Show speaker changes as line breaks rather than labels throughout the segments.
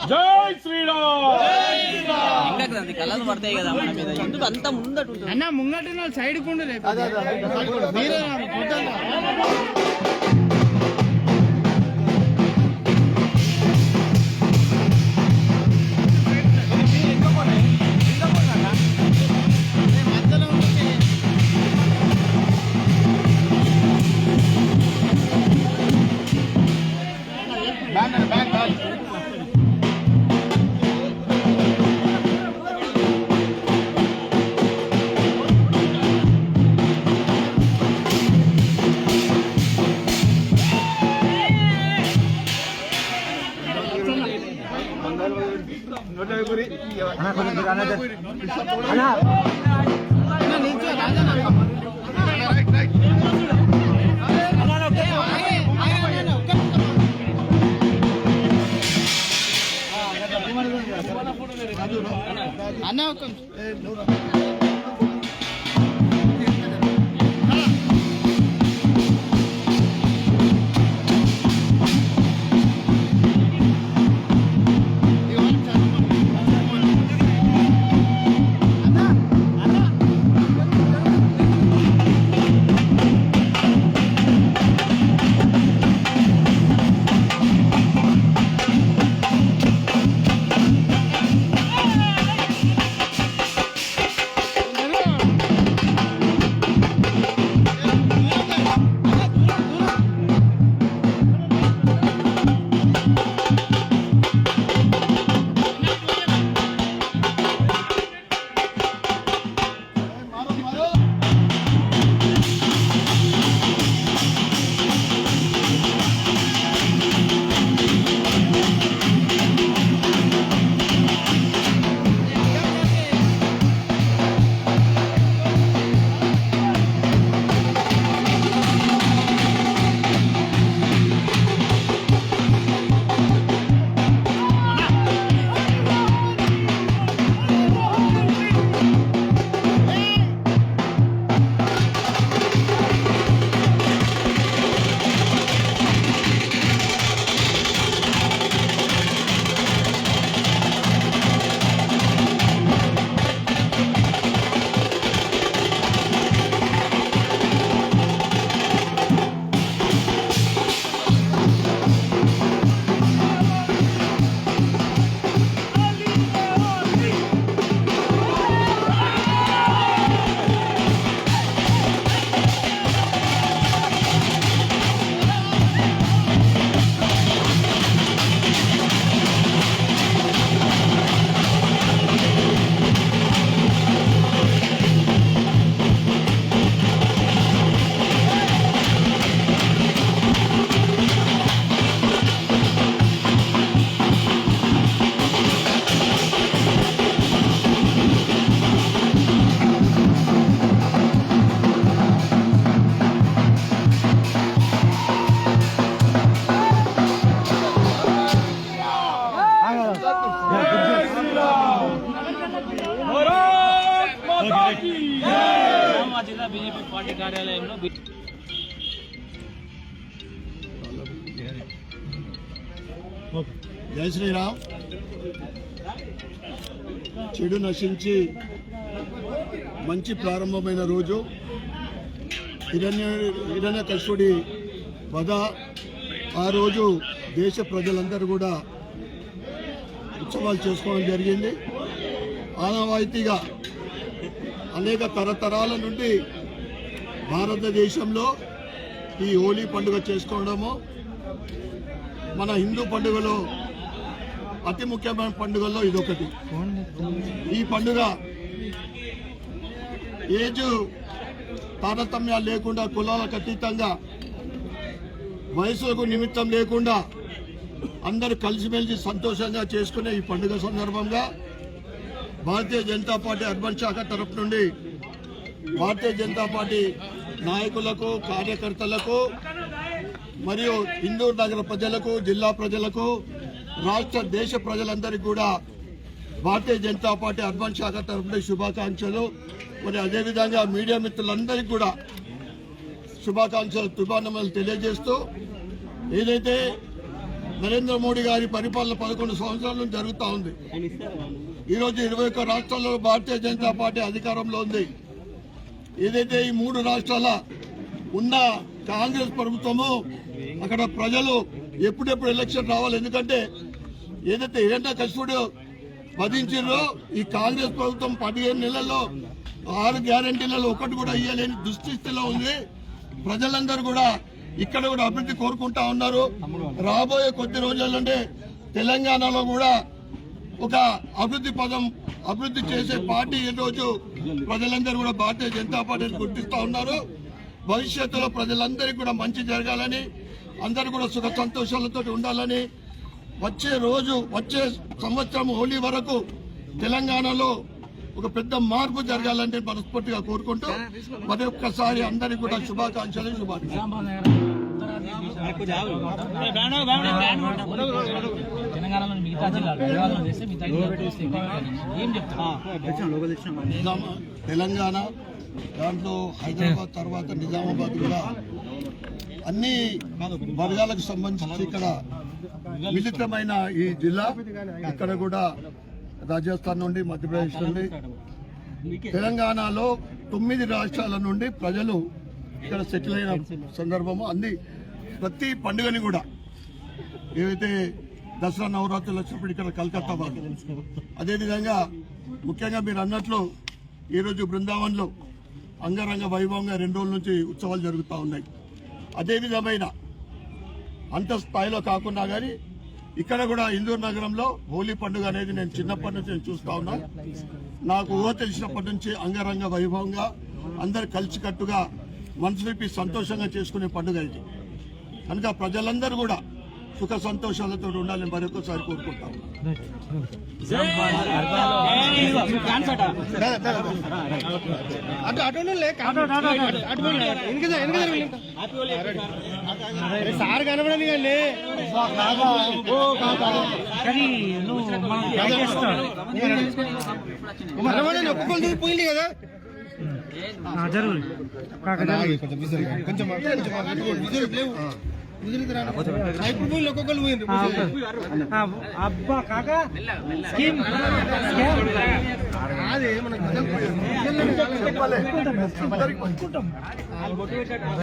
జై శ్రీరామ్.
కళ్ళలు పడతాయి కదా మన మీద, ఎందుకు అంత ముందట
అన్న ముంగట సైడ్ కుండు అన్న
జిల్లా బీజేపీ పార్టీ కార్యాలయంలో
జై శ్రీరామ్. చెడు నశించి మంచి ప్రారంభమైన రోజు హిరణ్యకశిపుడి వధ. ఆ రోజు దేశ ప్రజలందరూ కూడా ఉత్సవాలు చేసుకోవడం జరిగింది. ఆనవాయితీగా అనేక తరతరాల నుండి భారతదేశంలో ఈ హోలీ పండుగ చేసుకోవడము మన హిందూ పండుగలో అతి ముఖ్యమైన పండుగల్లో ఇదొకటి. ఈ పండుగ ఏజ్ తారతమ్యాలు లేకుండా, కులాలకు అతీతంగా, వయసులకు నిమిత్తం లేకుండా అందరూ కలిసిమెలిసి సంతోషంగా చేసుకునే ఈ పండుగ సందర్భంగా భారతీయ జనతా పార్టీ అర్బన్ శాఖ తరఫు నుండి భారతీయ జనతా పార్టీ నాయకులకు, కార్యకర్తలకు మరియు ఇందూరు నగర ప్రజలకు, జిల్లా ప్రజలకు, రాష్ట్ర దేశ ప్రజలందరికీ కూడా భారతీయ జనతా పార్టీ అర్బన్ శాఖ తరఫున శుభాకాంక్షలు. మరి అదేవిధంగా మీడియా మిత్రులందరికీ కూడా శుభాకాంక్షలు శుభానందనలు తెలియజేస్తూ ఏదైతే నరేంద్ర మోడీ గారి పరిపాలన 11 సంవత్సరాల నుంచి జరుగుతూ ఉంది. ఈరోజు 21 రాష్ట్రాల్లో భారతీయ జనతా పార్టీ అధికారంలో ఉంది. ఏదైతే ఈ 3 రాష్ట్రాల ఉన్న కాంగ్రెస్ ప్రభుత్వము అక్కడ ప్రజలు ఎప్పుడెప్పుడు ఎలక్షన్ రావాలి, ఎందుకంటే ఏదైతే హిరణ్యకశిపుడు వధించారో ఈ కాంగ్రెస్ ప్రభుత్వం 15 నెలల్లో 6 గ్యారంటీలలో ఒకటి కూడా ఇయ్యలేని దుస్థితిలో ఉంది. ప్రజలందరూ కూడా ఇక్కడ కూడా అభివృద్ధి కోరుకుంటా ఉన్నారు. రాబోయే కొద్ది రోజులంటే తెలంగాణలో కూడా ఒక అభివృద్ధి చేసే పార్టీ ఈ రోజు ప్రజలందరూ కూడా భారతీయ జనతా పార్టీని గుర్తిస్తా ఉన్నారు. భవిష్యత్తులో ప్రజలందరికీ కూడా మంచి జరగాలని, అందరూ కూడా సుఖ సంతోషాలతో ఉండాలని, వచ్చే సంవత్సరం హోలీ వరకు తెలంగాణలో ఒక పెద్ద మార్పు జరగాలంటే మనస్ఫూర్తిగా కోరుకుంటూ మరొక్కసారి అందరికీ కూడా శుభాకాంక్షలు.
తెలంగాణలోని మిగతా జిల్లాలు చేస్తే ఏం చెప్తారు?
తెలంగాణ దాంట్లో హైదరాబాద్ తర్వాత నిజామాబాద్ కూడా అన్ని వర్గాలకు సంబంధించి ఇక్కడ మిళితమైన ఈ జిల్లా. ఇక్కడ కూడా రాజస్థాన్ నుండి, మధ్యప్రదేశ్ నుండి, తెలంగాణలో 9 రాష్ట్రాల నుండి ప్రజలు ఇక్కడ సెటిల్ అయిన సందర్భము. ప్రతి పండుగని కూడా ఏవైతే దసరా నవరాత్రులు వచ్చినప్పుడు ఇక్కడ కలకత్తా వాళ్ళు, అదేవిధంగా ముఖ్యంగా మీరు అన్నట్లు ఈరోజు బృందావన్లో అంగరంగ వైభవంగా 2 రోజుల నుంచి ఉత్సవాలు జరుగుతూ ఉన్నాయి. అదే విధమైన అంత స్థాయిలో కాకుండా కానీ ఇక్కడ కూడా ఇందూరు నగరంలో హోలీ పండుగ అనేది నేను చిన్నప్పటి నుంచి నేను చూస్తా ఉన్నా. నాకు ఊహ తెలిసినప్పటి నుంచి అంగరంగ వైభవంగా అందరు కలిసికట్టుగా మనసు విప్పి సంతోషంగా చేసుకునే పండుగ ఇది. కనుక ప్రజలందరూ కూడా సుఖ సంతోషాలతో ఉండాలని మరొకసారి కోరుకుంటాం.
సార్ కనబడని కానీ ఒప్పుకొని పోయింది కదా. అబ్బా కాకా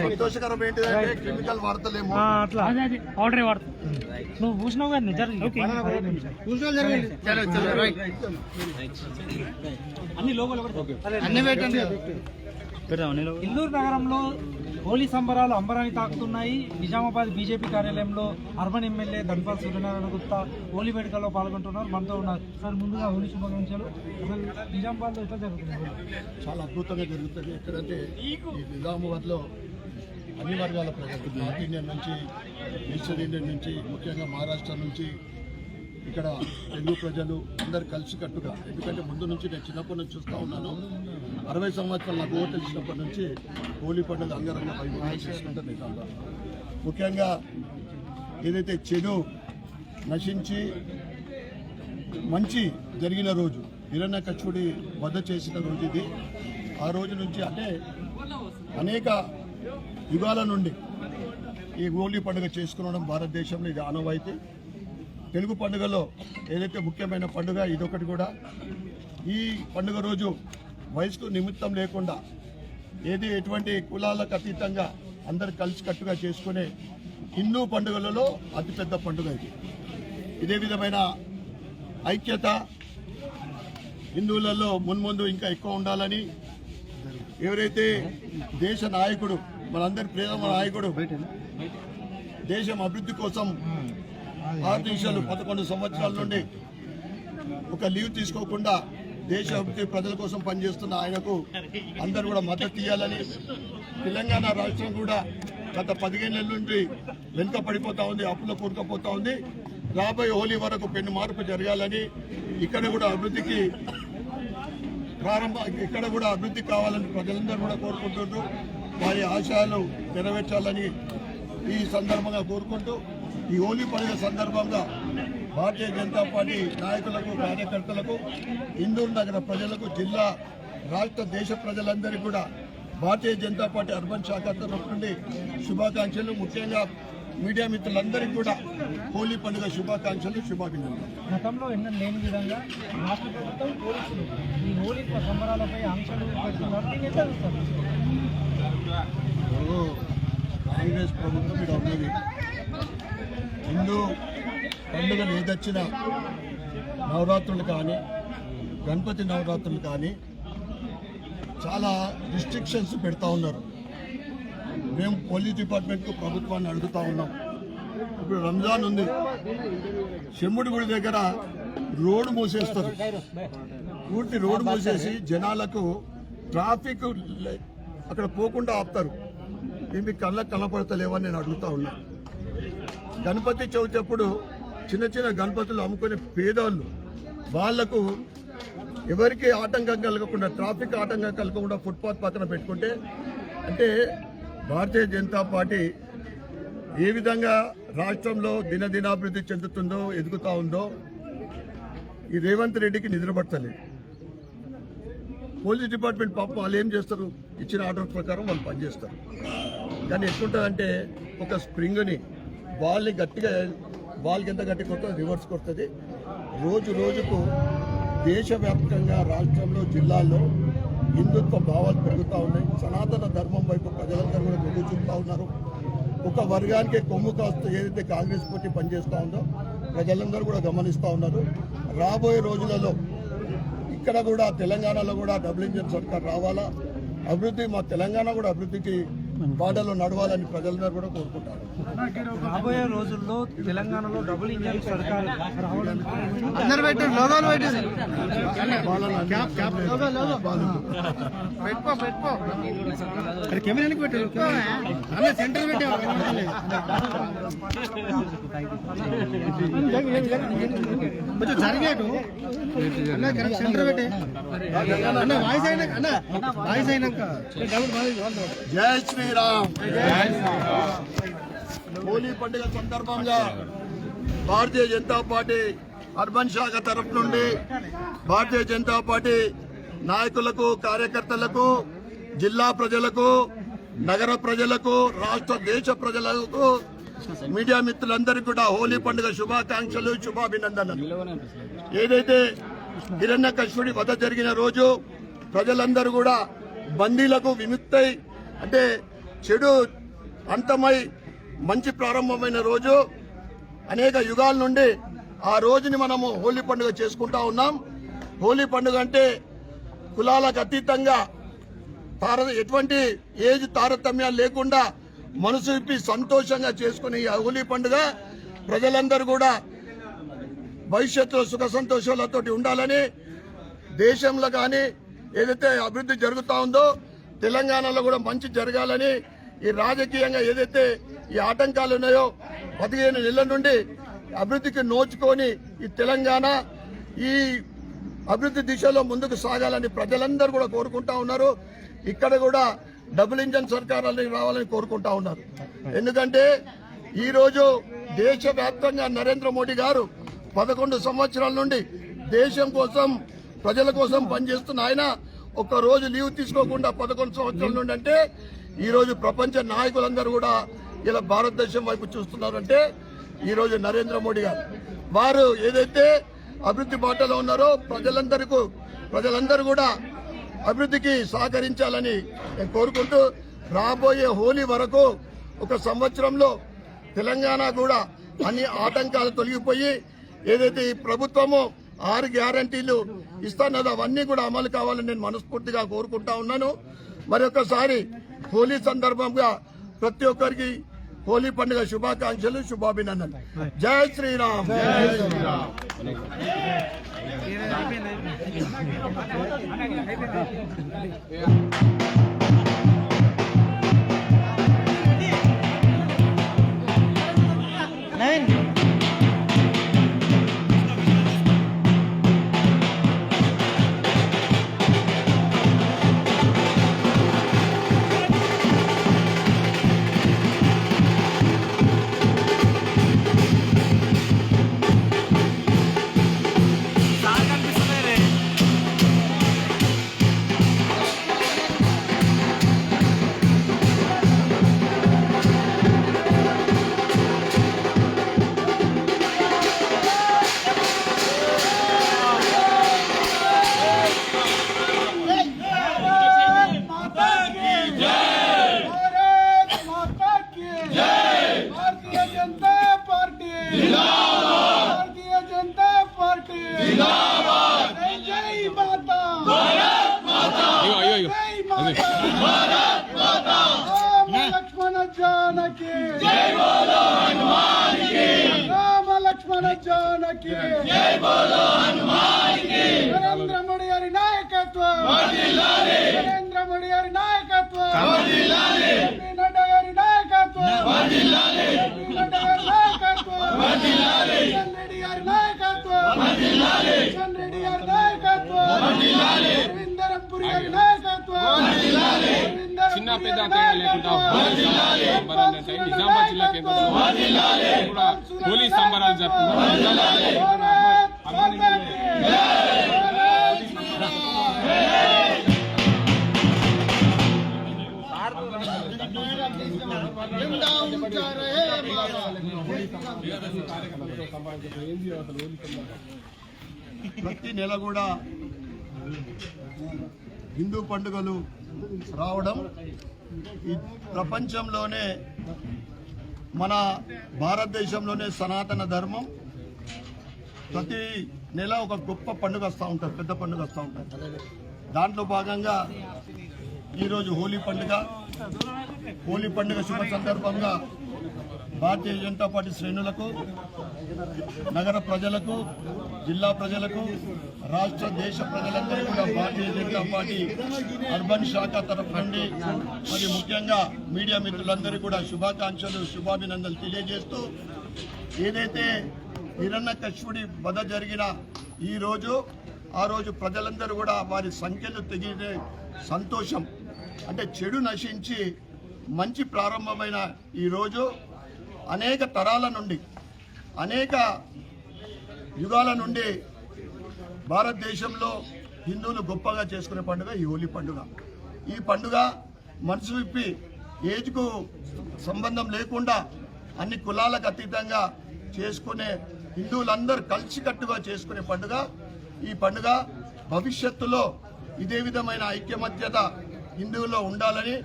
సంతోషకరం ఏంటిదంటే కెమికల్ వాడతలేము,
అట్లా ఆర్డర్ వాడతా. నువ్వు పూసినావు కదా అన్ని పెట్టండి. ఇల్లూరు నగరంలో హోలీ సంబరాలు అంబరాన్ని తాకుతున్నాయి. నిజామాబాద్ బీజేపీ కార్యాలయంలో అర్బన్ ఎమ్మెల్యే ధన్పాల్ సూర్యనారాయణ గుప్తా హోలీ వేడుకల్లో పాల్గొంటున్నారు, మనతో ఉన్నారు. సార్ ముందుగా హోలీ శుభాకాంక్షలు. అసలు నిజామాబాద్లో ఎట్లా జరుగుతుంది?
చాలా అద్భుతంగా జరుగుతుంది. ఎక్కడంటే ఈ నిజామాబాద్లో అన్ని వర్గాల ప్రజలు, నార్త్ ఇండియన్ నుంచి, ఈస్టర్న్ ఇండియన్ నుంచి, ముఖ్యంగా మహారాష్ట్ర నుంచి ఇక్కడ తెలుగు ప్రజలు అందరు కలిసికట్టుగా, ఎందుకంటే ముందు నుంచి నేను చిన్నప్పటి నుంచి చూస్తూ ఉన్నాను. 60 సంవత్సరాలు నాకు ఓటు తెలిసినప్పటి నుంచి హోలీ పండుగ అంగరంగ వైభవంగా చేసుకుంటాను నిజంగా. ముఖ్యంగా ఏదైతే చెడు నశించి మంచి జరిగిన రోజు, హిరణ్యకశిపుడి వధ చేసిన రోజు ఇది. ఆ రోజు నుంచి అంటే అనేక యుగాల నుండి ఈ హోలీ పండుగ చేసుకునడం భారతదేశంలో ఇది ఆనవాయితీ. తెలుగు పండుగలో ఏదైతే ముఖ్యమైన పండుగ ఇదొకటి కూడా. ఈ పండుగ రోజు వయసుకు నిమిత్తం లేకుండా ఎటువంటి కులాలకు అతీతంగా అందరు కలిసికట్టుగా చేసుకునే హిందూ పండుగలలో అతిపెద్ద పండుగ ఇది. ఇదే విధమైన ఐక్యత హిందువులలో మున్ముందు ఇంకా ఎక్కువ ఉండాలని, ఎవరైతే దేశ నాయకుడు, మనందరి ప్రియతమ నాయకుడు దేశం అభివృద్ధి కోసం భారతదేశాలు 11 సంవత్సరాల నుండి ఒక లీవ్ తీసుకోకుండా దేశ అభివృద్ధి ప్రజల కోసం పనిచేస్తున్న ఆయనకు అందరూ కూడా మద్దతు ఇవ్వాలని, తెలంగాణ రాష్ట్రం కూడా గత 15 నెలల నుండి వెనుక పడిపోతా ఉంది, అప్పులో కూరుకుపోతా ఉంది. రాబోయే హోలీ వరకు పెను మార్పు జరగాలని, ఇక్కడ కూడా అభివృద్ధి కావాలని ప్రజలందరూ కూడా కోరుకుంటున్నారు. వారి ఆశయాలు నెరవేర్చాలని ఈ సందర్భంగా కోరుకుంటూ, ఈ హోలీ పండుగ సందర్భంగా భారతీయ జనతా పార్టీ నాయకులకు, కార్యకర్తలకు, ఇందూరు నగర ప్రజలకు, జిల్లా, రాష్ట్ర, దేశ ప్రజలందరికీ కూడా భారతీయ జనతా పార్టీ అర్బన్ శాఖ తరఫు నుండి శుభాకాంక్షలు. ముఖ్యంగా మీడియా మిత్రులందరికీ కూడా హోలీ పండుగ శుభాకాంక్షలు, శుభాభినందనలు.
గతంలో ఎన్నడూ లేని విధంగా రాష్ట్ర ప్రభుత్వం పోలీసులు ఈ హోలీ సంబరాలపై ఆంక్షలు పెడుతున్నారు. దీన్ని ఎట్లా చూస్తారు?
ఇప్పుడు కాంగ్రెస్ ప్రభుత్వం ఇక్కడ ఉన్నది. హిందూ పండుగలు ఏదొచ్చినా నవరాత్రులు కానీ, గణపతి నవరాత్రులు కానీ చాలా రిస్ట్రిక్షన్స్ పెడతా ఉన్నారు. మేము పోలీస్ డిపార్ట్మెంట్కు ప్రభుత్వాన్ని అడుగుతా ఉన్నాం. ఇప్పుడు రంజాన్ ఉంది, శివుడి గుడి దగ్గర రోడ్డు మూసేస్తారు. పూర్తి రోడ్డు మూసేసి జనాలకు ట్రాఫిక్ అక్కడ పోకుండా ఆపుతారు. ఇవి కళ్ళకు కనపడతలేవని నేను అడుగుతా ఉన్నా. గణపతి చవితి అప్పుడు చిన్న చిన్న గణపతులు అమ్ముకునే పేదవాళ్ళు వాళ్లకు ఎవరికి ఆటంకం కలగకుండా, ట్రాఫిక్ ఆటంకం కలగకుండా ఫుట్పాత్ పక్కన పెట్టుకుంటే, అంటే భారతీయ జనతా పార్టీ ఏ విధంగా రాష్ట్రంలో దినదినాభివృద్ధి చెందుతుందో, ఎదుగుతా ఉందో ఈ రేవంత్ రెడ్డికి నిద్రపడతలేదు. పోలీస్ డిపార్ట్మెంట్ పాపం వాళ్ళు ఏం చేస్తారు, ఇచ్చిన ఆర్డర్ ప్రకారం వాళ్ళు పనిచేస్తారు. కానీ ఎట్లుంటుందంటే ఒక స్ప్రింగ్ని బాల్ని గట్టిగా, బాల్కి ఎంత గట్టి కొడుతుందో రివర్స్ కొడుతుంది. రోజు రోజుకు దేశవ్యాప్తంగా రాష్ట్రంలో, జిల్లాల్లో హిందుత్వ భావాలు పెరుగుతూ ఉన్నాయి. సనాతన ధర్మం వైపు ప్రజలందరూ కూడా మొగ్గు చూపుతూ ఉన్నారు. ఒక వర్గానికి కొమ్ము కాస్తూ ఏదైతే కాంగ్రెస్ పార్టీ పనిచేస్తూ ఉందో ప్రజలందరూ కూడా గమనిస్తూ ఉన్నారు. రాబోయే రోజులలో ఇక్కడ కూడా తెలంగాణలో కూడా డబుల్ ఇంజిన్ సర్కార్ రావాలా, అభివృద్ధి మా తెలంగాణ కూడా అభివృద్ధికి బాటలో నడవాలని ప్రజలందరూ కూడా కోరుకుంటారు.
రాబోయే రోజుల్లో తెలంగాణలో డబుల్ ఇంజన్ సర్కార్ రావడానికి
జై శ్రీరామ్. హోలీ పండుగ సందర్భంగా భారతీయ జనతా పార్టీ అర్బన్ శాఖ తరఫు నుండి భారతీయ జనతా పార్టీ నాయకులకు, కార్యకర్తలకు, జిల్లా ప్రజలకు, నగర ప్రజలకు, రాష్ట్ర దేశ ప్రజలకు, మీడియా మిత్రులందరికీ కూడా హోలీ పండుగ శుభాకాంక్షలు, శుభాభినందనలు. ఏదైతే హిరణ్యకశిపుడి వధ జరిగిన రోజు ప్రజలందరూ కూడా బందీలకు విముక్తై, అంటే చెడు అంతమై మంచి ప్రారంభమైన రోజు. అనేక యుగాల నుండి ఆ రోజుని మనము హోలీ పండుగ చేసుకుంటా ఉన్నాం. హోలీ పండుగ అంటే కులాలకు అతీతంగా ఎటువంటి ఏజ్ తారతమ్యాలు లేకుండా మనసు విప్పి సంతోషంగా చేసుకునే ఈ హోలీ పండుగ ప్రజలందరూ కూడా భవిష్యత్తులో సుఖ సంతోషాలతో ఉండాలని, దేశంలో కానీ ఏదైతే అభివృద్ధి జరుగుతూ ఉందో తెలంగాణలో కూడా మంచి జరగాలని, ఈ రాజకీయంగా ఏదైతే ఈ ఆటంకాలు ఉన్నాయో 15 నెలల నుండి అభివృద్ధికి నోచుకొని ఈ తెలంగాణ ఈ అభివృద్ధి దిశలో ముందుకు సాగాలని ప్రజలందరూ కూడా కోరుకుంటా ఉన్నారు. ఇక్కడ కూడా డబుల్ ఇంజన్ సర్కార్ రావాలని కోరుకుంటా ఉన్నారు. ఎందుకంటే ఈరోజు దేశవ్యాప్తంగా నరేంద్ర మోడీ గారు 11 సంవత్సరాల నుండి దేశం కోసం, ప్రజల కోసం పనిచేస్తున్న ఆయన ఒక్క రోజు లీవ్ తీసుకోకుండా 11 సంవత్సరాల నుండి, అంటే ఈరోజు ప్రపంచ నాయకులందరూ కూడా ఇలా భారతదేశం వైపు చూస్తున్నారంటే ఈరోజు నరేంద్ర మోడీ గారు వారు ఏదైతే అభివృద్ధి బాటలో ఉన్నారో ప్రజలందరూ కూడా అభివృద్ధికి సహకరించాలని నేను కోరుకుంటూ, రాబోయే హోలీ వరకు ఒక సంవత్సరంలో తెలంగాణ కూడా అన్ని ఆటంకాలు తొలగిపోయి ఏదైతే ఈ ప్రభుత్వము 6 గ్యారంటీలు ఇస్తానో అవన్నీ కూడా అమలు కావాలని నేను మనస్ఫూర్తిగా కోరుకుంటా ఉన్నాను. మరొకసారి హోలీ సందర్భంగా ప్రతి ఒక్కరికి హోలీ పండుగ శుభాకాంక్షలు, శుభాభినందనలు. జై శ్రీరామ్.
जानकी जय बोलो हनुमान की राम लक्ष्मण जानकी जय बोलो हनुमान की नरेंद्र मोदी गारी नायकत्व वर्धिल्लाले नरेंद्र मोदी गारी नायकत्व वर्धिल्लाले नड्डा गारी नायकत्व वर्धिल्लाले नड्डा गारी नायकत्व वर्धिल्लाले चंद्रेड्डी गारी नायकत्व वर्धिल्लाले चंद्रेड्डी गारी नायकत्व वर्धिल्लाले रविंद्रपुरी गारी नायकत्व वर्धिल्लाले
చిన్న పెద్ద తేడా లేకుండా సంబరాలు అంటే నిజామాబాద్ జిల్లా కేంద్రంలో కూడా హోలీ సంబరాలు జరుపుకుంటున్నారు.
ప్రతి నెల కూడా హిందూ పండుగలు రావడం ఈ ప్రపంచంలోనే మన భారతదేశంలోనే సనాతన ధర్మం ప్రతి నెల ఒక గొప్ప పండుగ వస్తూ ఉంటుంది, పెద్ద పండుగ వస్తూ ఉంటుంది. దాంట్లో భాగంగా ఈరోజు హోలీ పండుగ శుభ సందర్భంగా భారతీయ జనతా పార్టీ శ్రేణులకు, నగర ప్రజలకు, జిల్లా ప్రజలకు, రాష్ట్ర దేశ ప్రజలందరూ కూడా భారతీయ జనతా పార్టీ అర్బన్ శాఖ తరఫు నుండి మరి ముఖ్యంగా మీడియా మిత్రులందరూ కూడా శుభాకాంక్షలు, శుభాభినందనలు తెలియజేస్తూ, ఏదైతే హిరణ్యకశిపుడి వధ జరిగిన ఆ రోజు ప్రజలందరూ కూడా వారి సంఖ్యలు తెగిన సంతోషం, అంటే చెడు నశించి మంచి ప్రారంభమైన ఈరోజు అనేక తరాల నుండి, అనేక యుగాల నుండి భారతదేశంలో హిందువులు గొప్పగా చేసుకునే పండుగ ఈ హోలీ పండుగ. ఈ పండుగ మనసు విప్పి ఏజ్కు సంబంధం లేకుండా అన్ని కులాలకు అతీతంగా చేసుకునే హిందువులందరూ కలిసికట్టుగా చేసుకునే పండుగ ఈ పండుగ. భవిష్యత్తులో ఇదే విధమైన ఐక్యమత్యత హిందువుల్లో ఉండాలని,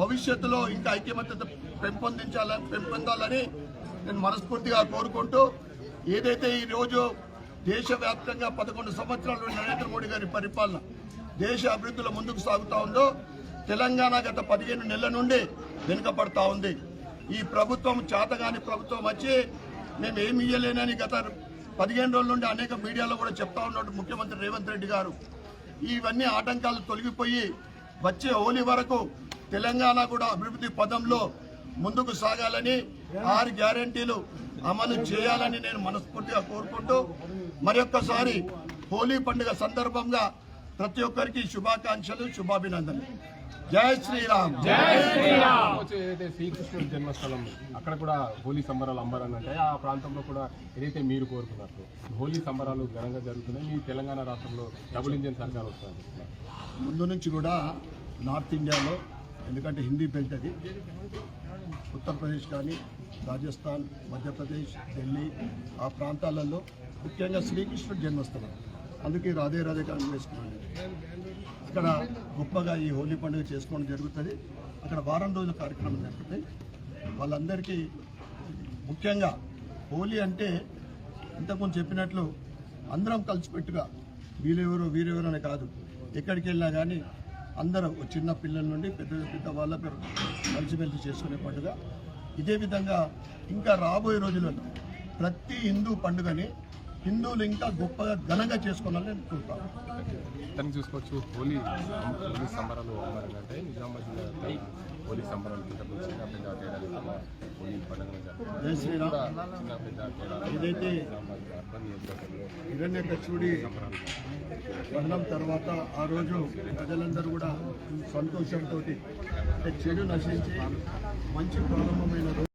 భవిష్యత్తులో ఇంకా ఐక్యమత్యత పెంపొందాలని నేను మనస్ఫూర్తిగా కోరుకుంటూ, ఏదైతే ఈరోజు దేశవ్యాప్తంగా 11 సంవత్సరాలు నరేంద్ర మోడీ గారి పరిపాలన దేశ అభివృద్ధిలో ముందుకు సాగుతూ ఉందో, తెలంగాణ గత 15 నెలల నుండి వెనుకబడతా ఉంది. ఈ ప్రభుత్వం చేతగాని ప్రభుత్వం వచ్చి మేము ఏమి ఇయ్యలేనని గత 15 రోజుల నుండి అనేక మీడియాలో కూడా చెప్తా ఉన్నాడు ముఖ్యమంత్రి రేవంత్ రెడ్డి గారు. ఇవన్నీ ఆటంకాలు తొలగిపోయి వచ్చే హోలీ వరకు తెలంగాణ కూడా అభివృద్ధి పదంలో ముందుకు సాగాలని, 6 గ్యారెంటీలు అమలు చేయాలని నేను మనస్ఫూర్తిగా కోరుకుంటూ, మరొక్కసారి హోలీ పండుగ సందర్భంగా ప్రతి ఒక్కరికి శుభాకాంక్షలు, శుభాభినందనలు. జై శ్రీరామ్.
ఏదైతే శ్రీకృష్ణుడి జన్మస్థలం అక్కడ కూడా హోలీ సంబరాలు అంబరాలంటే ఆ ప్రాంతంలో కూడా ఏదైతే మీరు కోరుకున్నట్టు హోలీ సంబరాలు ఘనంగా జరుగుతున్నాయి. మీ తెలంగాణ రాష్ట్రంలో డబుల్ ఇంజిన్ సర్కార్ వస్తుంది.
ముందు నుంచి కూడా నార్త్ ఇండియాలో, ఎందుకంటే హిందీ బెల్ట్ అది, ఉత్తరప్రదేశ్ కానీ, రాజస్థాన్, మధ్యప్రదేశ్, ఢిల్లీ ఆ ప్రాంతాలలో ముఖ్యంగా శ్రీకృష్ణుడి జన్మస్థలం, అందుకే రాధే రాధే గానం వేసుకున్నాను. అక్కడ గొప్పగా ఈ హోలీ పండుగ చేసుకోవడం జరుగుతుంది. అక్కడ వారం రోజుల కార్యక్రమం జరుగుతాయి. వాళ్ళందరికీ ముఖ్యంగా హోలీ అంటే ఇంతకుముందు చెప్పినట్లు అందరం కలిసిపెట్టుగా వీరెవరు అనే కాదు, ఎక్కడికి వెళ్ళినా కానీ అందరూ చిన్న పిల్లల నుండి పెద్ద వాళ్ళ కలిసిమెలిసి చేసుకునే పండుగ. ఇదే విధంగా ఇంకా రాబోయే రోజులలో ప్రతి హిందూ పండుగని హిందువులు ఇంకా గొప్పగా ఘనంగా చేసుకోవాలని నేను కోరుతాను.
తనకు చూసుకోవచ్చు హోలీ సంబరాలు అంటే నిజామాబాద్ జిల్లా హోలీ సంబరాలు చిన్న పెద్ద తేడా హోలీ పండుగ
జై శ్రీరామ్. ఏదైతే హిరణ్యకశిపుడి మరణం తర్వాత ఆ రోజు ప్రజలందరూ కూడా సంతోషంతో, అంటే చెడు నశించి మంచి ప్రారంభమైన రోజు